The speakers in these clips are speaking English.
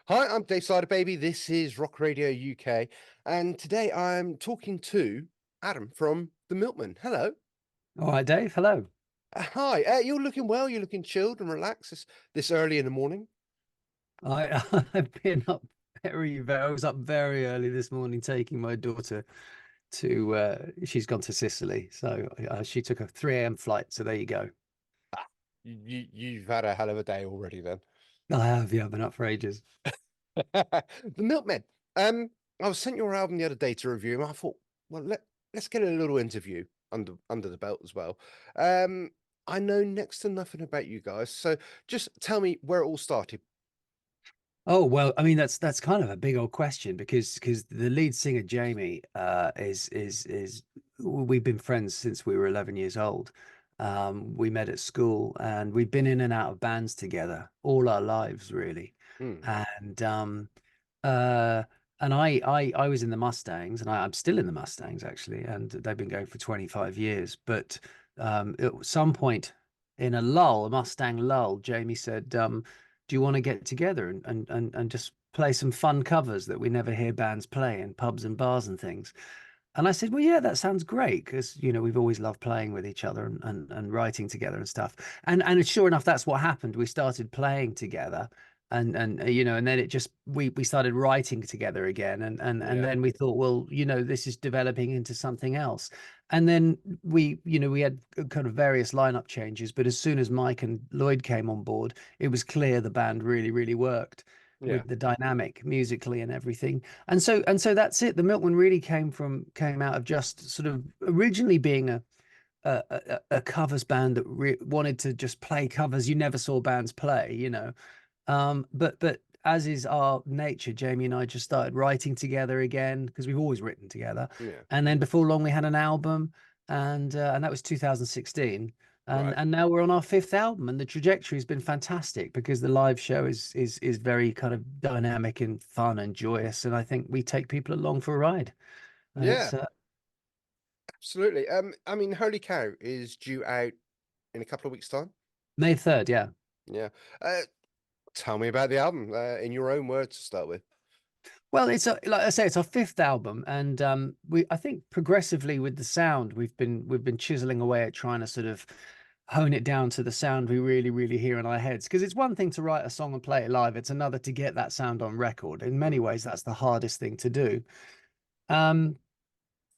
Hi, I'm Dave Cyderbaby. This is Rock Radio UK, and today I'm talking to Adam from The Milkman. Hello. All right, Dave. Hello. Hi. You're looking well. You're looking chilled and relaxed this early in the morning. I've been up I was up very early this morning taking my daughter to she's gone to Sicily. So she took a 3 a.m. flight. So there you go. You've had a hell of a day already then. I have, yeah, I've been up for ages. The Milkman. I was sent your album the other day to review, and I thought, well, let's get a little interview under the belt as well. Um, I know next to nothing about you guys, so just tell me where it all started. Oh, well, I mean that's kind of a big old question because the lead singer Jamie is we've been friends since we were 11 years old. We met at school and we've been in and out of bands together all our lives really. Hmm. And uh and I was in the Mustangs and I'm still in the Mustangs actually, and they've been going for 25 years. But at some point in a Mustang lull, Jamie said, do you want to get together and just play some fun covers that we never hear bands play in pubs and bars and things? And I said, well, yeah, that sounds great because, we've always loved playing with each other and writing together and stuff. And sure enough, that's what happened. We started playing together and then it just we started writing together again and Yeah. then we thought, well, this is developing into something else. And then we had kind of various lineup changes, but as soon as Mike and Lloyd came on board, it was clear the band really, really worked Yeah. with the dynamic musically and everything. And so that's it. The Milkman really came out of just sort of originally being a covers band that wanted to just play covers you never saw bands play. But as is our nature, Jamie and I just started writing together again because we've always written together. Yeah. And then before long, we had an album, and that was 2016. And Right. and now we're on our fifth album, and the trajectory has been fantastic because the live show is very kind of dynamic and fun and joyous, and I think we take people along for a ride. And Yeah, it's absolutely. I mean, Holy Cow is due out in a couple of weeks' time. May 3rd, yeah. Yeah. Uh, Tell me about the album, in your own words to start with. Well, like I say, it's our fifth album, and we I think progressively with the sound we've been chiseling away at trying to sort of hone it down to the sound we really, really hear in our heads. Because it's one thing to write a song and play it live; it's another to get that sound on record. In many Mm. ways, that's the hardest thing to do. Um,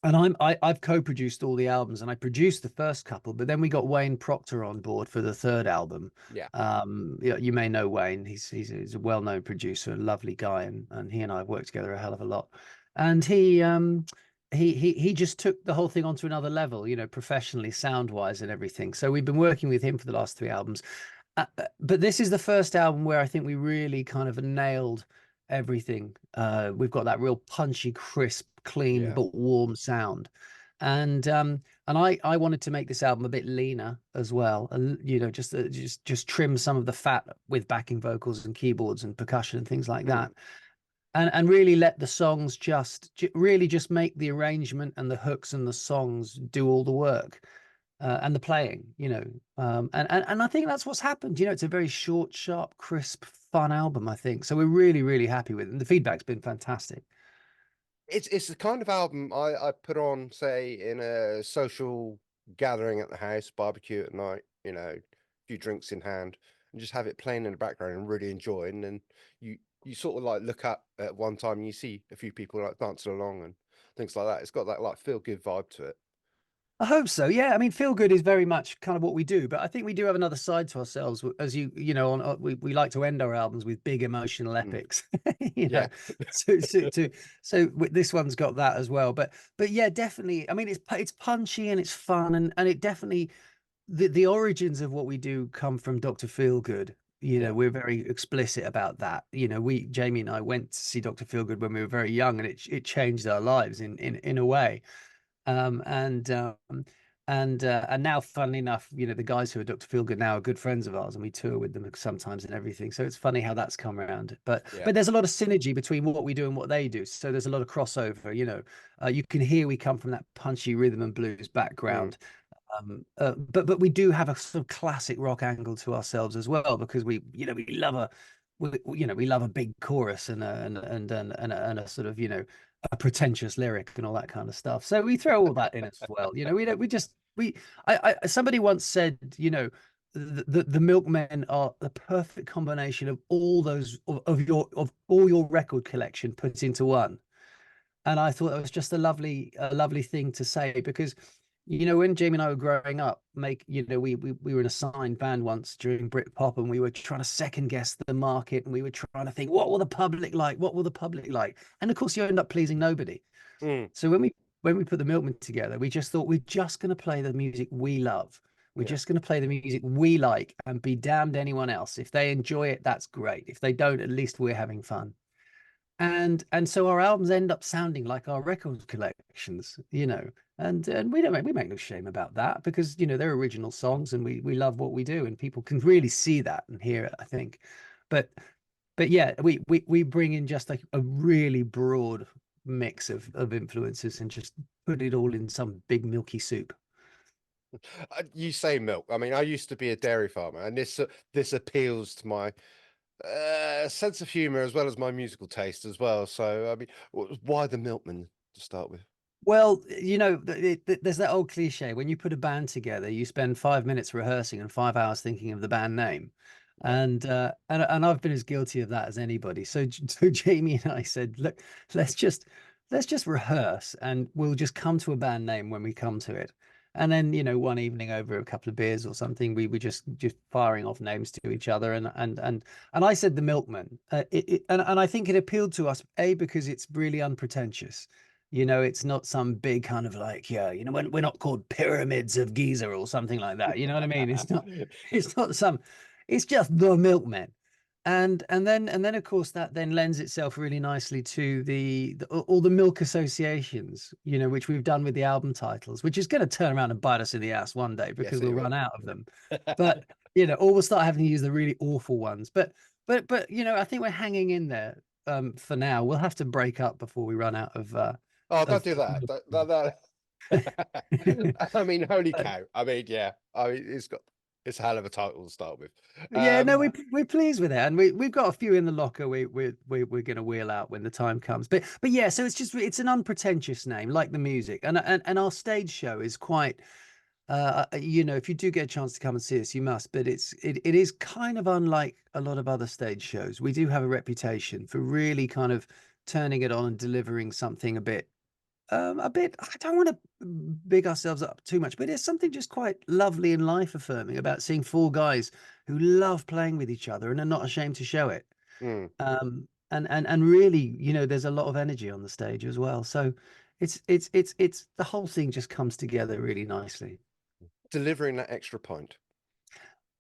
and I've co-produced all the albums, and I produced the first couple, but then we got Wayne Proctor on board for the third album. Yeah. You may know Wayne. He's a well-known producer, a lovely guy, and he and I have worked together a hell of a lot. And he just took the whole thing onto another level, professionally, sound-wise, and everything. So we've been working with him for the last three albums. But this is the first album where I think we really kind of nailed everything. We've got that real punchy, crisp, clean Yeah. but warm sound, and I wanted to make this album a bit leaner as well, and just trim some of the fat with backing vocals and keyboards and percussion and things like Mm. that, and really let the songs really just make the arrangement and the hooks and the songs do all the work. And the playing, and I think that's what's happened. It's a very short, sharp, crisp, fun album, I think. So we're really, really happy with it. And the feedback's been fantastic. It's the kind of album I put on, say, in a social gathering at the house, barbecue at night, a few drinks in hand, and just have it playing in the background and really enjoy it. And then you sort of like look up at one time and you see a few people like dancing along and things like that. It's got that like feel good vibe to it. I hope so. Yeah, I mean, feel good is very much kind of what we do, but I think we do have another side to ourselves. As we like to end our albums with big emotional Mm. epics, Yeah. this one's got that as well. But yeah, definitely. I mean, it's punchy and it's fun, and it definitely the origins of what we do come from Dr. Feelgood. Yeah. We're very explicit about that. Jamie and I went to see Dr. Feelgood when we were very young, and it changed our lives in a way. Um, and um, and now, funnily enough, the guys who are Dr. Feelgood now are good friends of ours, and we tour with them sometimes and everything. So it's funny how that's come around. But Yeah. but there's a lot of synergy between what we do and what they do. So there's a lot of crossover. You can hear we come from that punchy rhythm and blues Mm. background. But we do have a sort of classic rock angle to ourselves as well because we love we love a big chorus and and a sort of, a pretentious lyric and all that kind of stuff. So we throw all that in as well. We don't, we just, we, somebody once said, the Milkmen are the perfect combination of all those of all your record collection put into one. And I thought that was just a lovely thing to say because, when Jamie and I were growing up, we were in a signed band once during Britpop, and we were trying to second guess the market, and we were trying to think, what will the public like? What will the public like? And of course, you end up pleasing nobody. Mm, So when we put the Milkmen together, we just thought we're just going to play the music we love. We're yeah. just going to play the music we like and be damned anyone else. If they enjoy it, that's great. If they don't, at least we're having fun. And so our albums end up sounding like our record collections, and we make no shame about that because they're original songs and we love what we do and people can really see that and hear it, I think. But yeah, we bring in just like a really broad mix of influences and just put it all in some big milky soup. You say milk. I mean, I used to be a dairy farmer, and this appeals to my sense of humor as well as my musical taste as well. So, I mean, why the milkman to start with? Well, there's that old cliche when you put a band together, you spend 5 minutes rehearsing and 5 hours thinking of the band name. Yeah. And I've been as guilty of that as anybody. So Jamie and I said, look, let's just let's just rehearse and we'll just come to a band name when we come to it. And then, one evening over a couple of beers or something, we were just firing off names to each other. And I said the Milkman. And I think it appealed to us, A, because it's really unpretentious. It's not some big kind of like, yeah, we're not called Pyramids of Giza or something like that. You know what I mean? It's not some, it's just the Milkmen. And then of course that then lends itself really nicely to all the milk associations, which we've done with the album titles, which is going to turn around and bite us in the ass one day because Yes, we'll it run will. out of them. But or we'll start having to use the really awful ones. But I think we're hanging in there for now. We'll have to break up before we run out Oh, don't of do that. I mean, holy but cow. I mean, yeah. I mean, it's a hell of a title to start with. yeah, no, Um, we're pleased with it, and we've got a few in the locker. We're going to wheel out when the time comes. But yeah, so it's an unpretentious name, like the music, and our stage show is quite. If you do get a chance to come and see us, you must. But it is kind of unlike a lot of other stage shows. We do have a reputation for really kind of turning it on and delivering something a bit, I don't want to big ourselves up too much, but there's something just quite lovely and life affirming about seeing four guys who love playing with each other and are not ashamed to show it. mm, And really, there's a lot of energy on the stage as well. So it's the whole thing just comes together really nicely. delivering that extra point.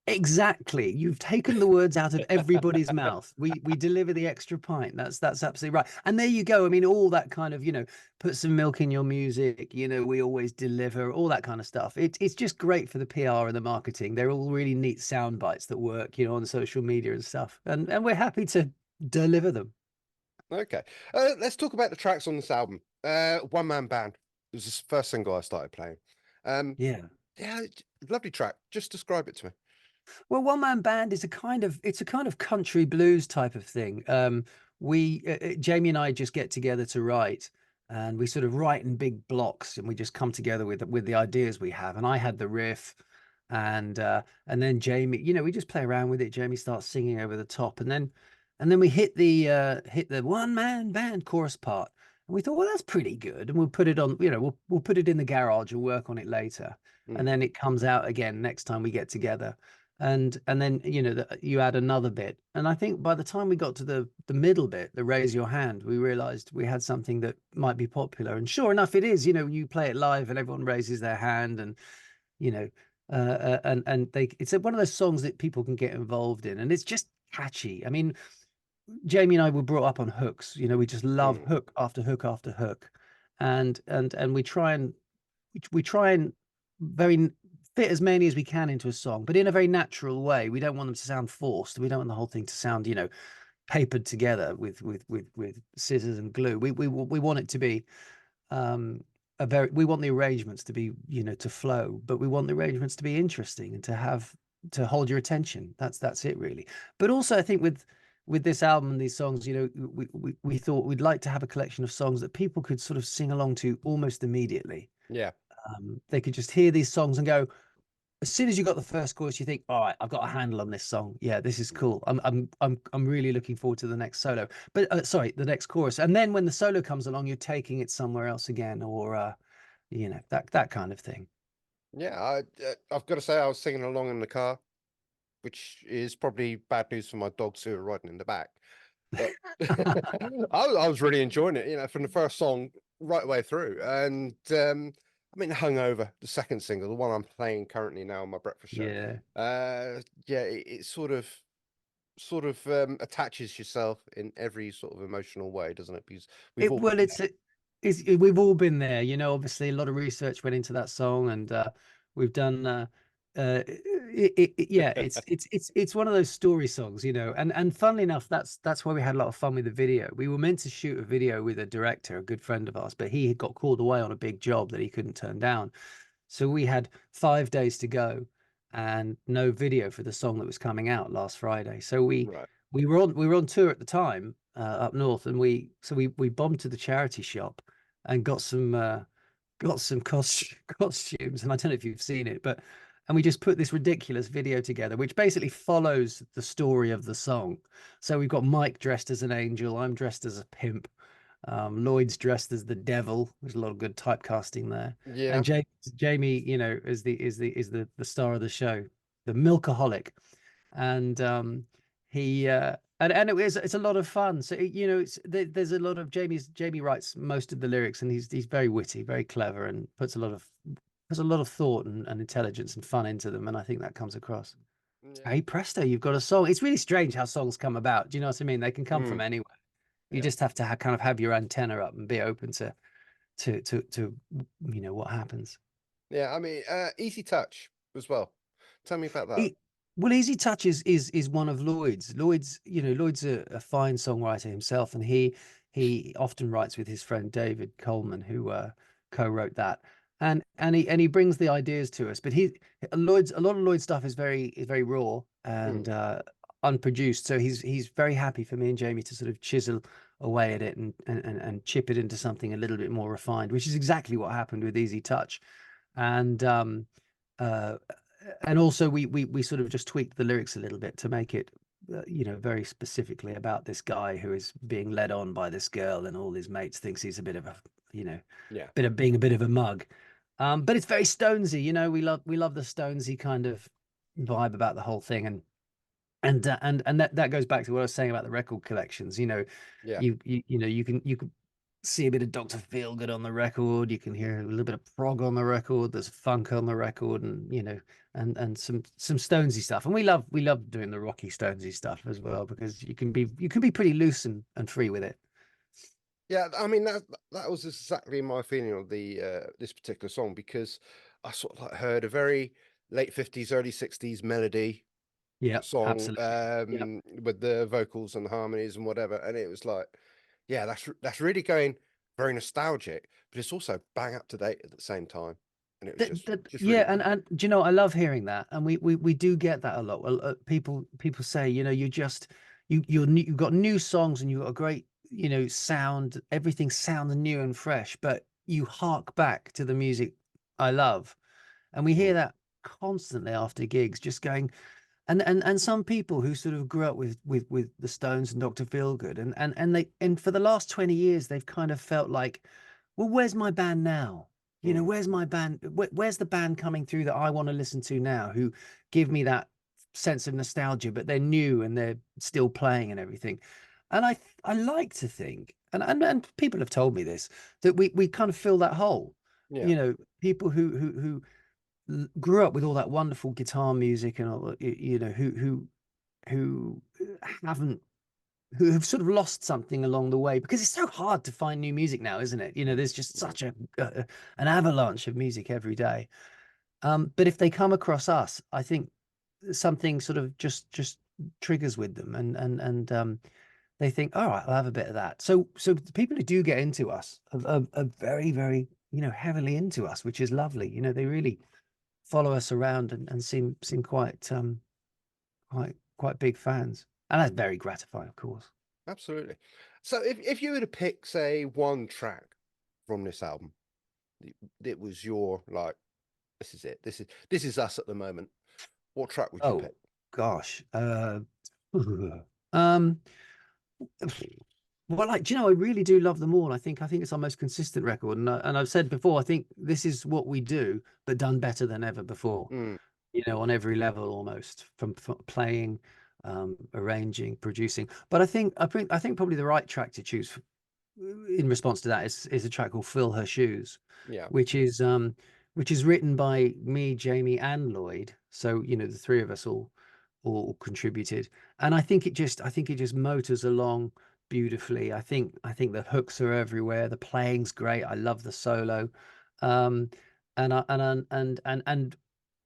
Exactly. You've taken the words out of everybody's mouth. We deliver the extra pint. That's absolutely right. And there you go. I mean, all that kind of, put some milk in your music, we always deliver, all that kind of stuff. It's just great for the PR and the marketing. They're all really neat sound bites that work, on social media and stuff. And we're happy to deliver them. Okay. Let's talk about the tracks on this album. One Man Band. It was the first single I started playing. Um, Yeah. yeah, lovely track. Just describe it to me. Well, one man band is a kind of country blues type of thing. We Jamie and I just get together to write, and we sort of write in big blocks, and we just come together with the ideas we have. And I had the riff, and then Jamie, we just play around with it. Jamie starts singing over the top, and then we hit the one man band chorus part. And we thought, well, that's pretty good. And we'll put it on, we'll put it in the garage and work on it later. And Mm. then it comes out again next time we get together and then you add another bit, and I think by the time we got to the middle bit, the raise your hand, we realized we had something that might be popular, and sure enough it is. You play it live and everyone raises their hand, and you know and it's one of those songs that people can get involved in, and it's just catchy. I mean, Jamie and I were brought up on hooks. We just love Mm. hook after hook after hook, and we try and very fit as many as we can into a song, but in a very natural way. We don't want them to sound forced. We don't want the whole thing to sound, papered together with scissors and glue. We want it to be we want the arrangements to be, to flow, but we want the arrangements to be interesting and to hold your attention. That's it really. But also I think with this album and these songs, we thought we'd like to have a collection of songs that people could sort of sing along to almost immediately. Yeah. They could just hear these songs and go, as soon as you got the first chorus, you think, all right, I've got a handle on this song. Yeah, this is cool. I'm really looking forward to the next solo. But sorry, the next chorus. And then when the solo comes along, you're taking it somewhere else again, or that kind of thing. Yeah, I've got to say, I was singing along in the car, which is probably bad news for my dogs who are riding in the back. But I was really enjoying it, from the first song right away through. And I mean, Hungover, the second single, the one I'm playing currently now on my breakfast show. Yeah. Yeah, it sort of attaches yourself in every sort of emotional way, doesn't it? Because we've It all well, been we've all been there, obviously a lot of research went into that song, and we've done yeah, there. it's one of those story songs, and funnily enough, that's why we had a lot of fun with the video. We were meant to shoot a video with a director, a good friend of ours, but he got called away on a big job that he couldn't turn down. So we had 5 days to go and no video for the song that was coming out last Friday. So Right. we were on tour at the time, up north, and we bombed to the charity shop and got some costumes, and I don't know if you've seen it, but and we just put this ridiculous video together, which basically follows the story of the song. So we've got Mike dressed as an angel, I'm dressed as a pimp, Lloyd's dressed as the devil. There's a lot of good typecasting there, Yeah. and Jamie, is the star of the show, the milkaholic, and he and it's a lot of fun. So there's a lot of Jamie writes most of the lyrics, and he's very witty, very clever, and puts a lot of thought and intelligence and fun into them, and I think that comes across. Yeah. Hey presto, you've got a song. It's really strange how songs come about. Do you know what I mean? They can come from Mm, anywhere. You yeah. just have to kind of have your antenna up and be open to what happens. Yeah. I mean, Easy Touch as well. Tell me about that. E- well, Easy Touch is one of Lloyd's. Lloyd's a fine songwriter himself, and he often writes with his friend David Coleman, who co-wrote that. And he brings the ideas to us. But a lot of Lloyd's stuff is very raw and Mm, unproduced. So he's very happy for me and Jamie to sort of chisel away at it and chip it into something a little bit more refined, which is exactly what happened with Easy Touch. And uh and also we sort of just tweaked the lyrics a little bit to make it very specifically about this guy who is being led on by this girl, and all his mates thinks he's a bit of a yeah. bit of being a bit of a mug. But it's very Stonesy, we love the Stonesy kind of vibe about the whole thing. And that goes back to what I was saying about the record collections. Yeah. You can see a bit of Dr. Feelgood on the record. You can hear a little bit of prog on the record. There's funk on the record, and and some Stonesy stuff. And we love doing the rocky Stonesy stuff as well, because you can be pretty loose and free with it. Yeah, I mean that was exactly my feeling of the this particular song, because I sort of like heard a very late 50s, early 60s melody Yeah, song, absolutely. Yeah. with the vocals and the harmonies and whatever, and it was like, yeah, that's really going very nostalgic, but it's also bang up to date at the same time, and it was just Yeah, really and do you know, I love hearing that, and we do get that a lot. Well, people say, you just you've got new songs and you've got a great sound. Everything sounds new and fresh, but you hark back to the music I love, and we hear mm, that constantly after gigs, just going. And some people who sort of grew up with the Stones and Dr. Feelgood, and for the last 20 years they've kind of felt like, well, where's my band now? mm, Where's my band? Where's the band coming through that I want to listen to now, who give me that sense of nostalgia, but they're new and they're still playing and everything. And I like to think, and people have told me this, that we kind of fill that hole. yeah. People who grew up with all that wonderful guitar music, and all, who haven't who have sort of lost something along the way, because it's so hard to find new music now, isn't it? There's just Mm, such an avalanche of music every day. But if they come across us, I think something sort of just triggers with them, and they think, all right, I'll have a bit of that. So the people who do get into us are very, very heavily into us, which is lovely. They really follow us around and seem quite quite big fans. And that's very gratifying, of course. Absolutely. So if you were to pick, say, one track from this album, it was your like, this is it. This is us at the moment. What track would you Oh pick? gosh. Um, well, like, do you know, I really do love them all. I think it's our most consistent record, and I've said before, I think this is what we do, but done better than ever before. Mm, You know, on every level almost, from playing, arranging, producing. But I think probably the right track to choose in response to that is a track called "Fill Her Shoes," yeah. which is um which is written by me, Jamie, and Lloyd. So, you know, the three of us all contributed, and I think it just motors along beautifully. I think the hooks are everywhere. The playing's great. I love the solo, um, and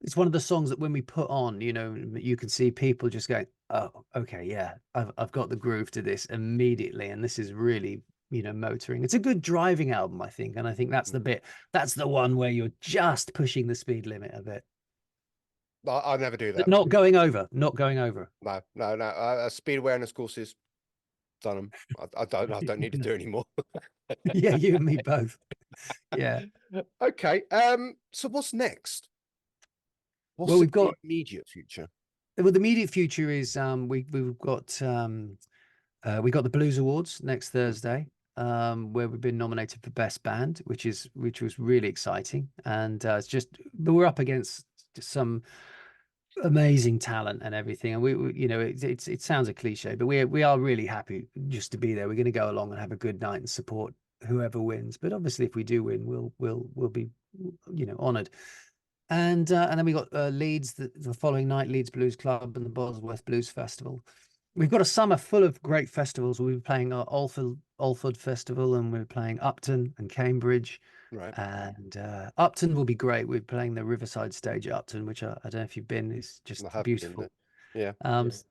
it's one of the songs that when we put on, you know, you can see people just going, "Oh, okay, yeah, I've got the groove to this immediately," and this is really, you know, motoring. It's a good driving album, I think, and I think that's the Mm. bit, that's the one where you're just pushing the speed limit a bit, I never do but that. not going over, not going over. No, no, no. Speed awareness courses, done them. I don't need to do anymore. Yeah, you and me both. Yeah. Okay. So what's next? Well, What's in we've the got immediate future? well, the immediate future is we got the Blues Awards next Mm, Thursday, where we've been nominated for Best Band, which was really exciting, and it's just, but we're up against some amazing talent and everything, and you know, it sounds a cliche, but we are really happy just to be there. We're going to go along and have a good night and support whoever wins, but obviously if we do win, we'll be, you know, honored. And then we got Leeds the following night, Leeds Blues Club and the Bosworth Blues Festival. We've got a summer full of great festivals. We'll be playing our Alford Festival, and we're playing Upton and Cambridge. right. And Upton will be great. We're playing the Riverside stage at Upton, which I don't know if you've been, is I just have been there. beautiful. Yeah.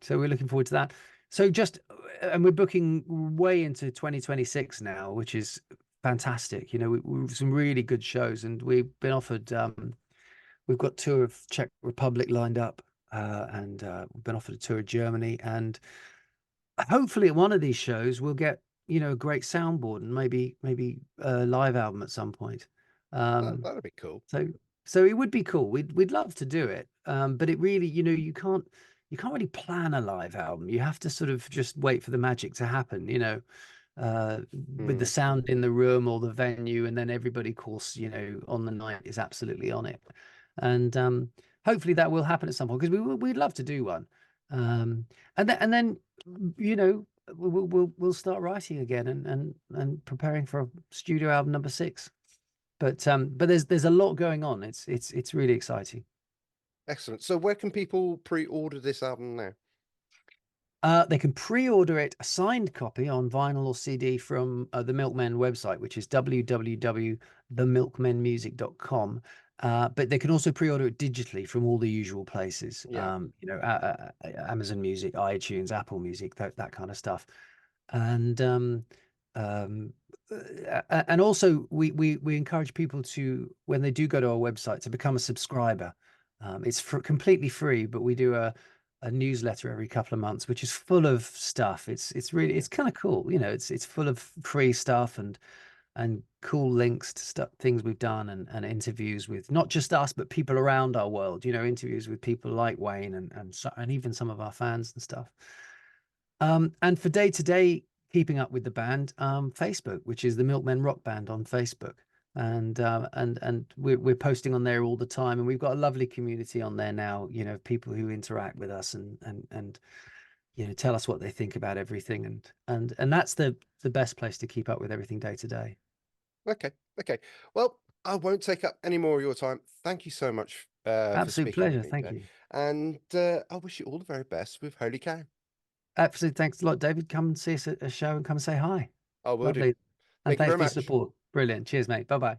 So we're looking forward to that. So just, and we're booking way into 2026 now, which is fantastic. You know, we've some really good shows, and we've been offered. We've got tour of Czech Republic lined up, and we've been offered a tour of Germany, and hopefully at one of these shows we'll get, you know, a great soundboard and maybe a live album at some point. Um, That'd be cool. so so it would be cool. We'd love to do it, but it really, you know, you can't really plan a live album. You have to sort of just wait for the magic to happen, you know, uh, with the Mm. sound in the room or the venue, and then everybody, of course, you know, on the night is absolutely on it. And hopefully that will happen at some point, because we'd love to do one. And then you know, we'll start writing again and preparing for studio album number 6. But there's a lot going on. It's really exciting. Excellent. So where can people pre-order this album now? They can pre-order it, a signed copy on vinyl or CD from the Milkmen website, which is www.themilkmenmusic.com. But they can also pre-order it digitally from all the usual places, Yeah. you know, Amazon Music, iTunes, Apple Music, that kind of stuff. And um, and also we encourage people to, when they do go to our website, to become a subscriber. It's completely free, but we do a newsletter every couple of months, which is full of stuff. It's really, Yeah. it's kind of cool. You know, it's full of free stuff and cool links to stuff, things we've done, and interviews with not just us, but people around our world. You know, interviews with people like Wayne and even some of our fans and stuff. And for day to day keeping up with the band, Facebook, which is the Milkmen Rock Band on Facebook. And we're posting on there all the time, and we've got a lovely community on there now, you know, people who interact with us and you know, tell us what they think about everything, and that's the best place to keep up with everything day to day. Okay. Okay. Well, I won't take up any more of your time. Thank you so much for Absolute speaking with pleasure. me Thank today. you. And I wish you all the very best with Holy Cow. Absolutely. Thanks a lot, David. Come and see us at a show and come and say hi. I will do. Lovely. And Thank you thanks very for your much. support. Brilliant. Cheers, mate. Bye bye.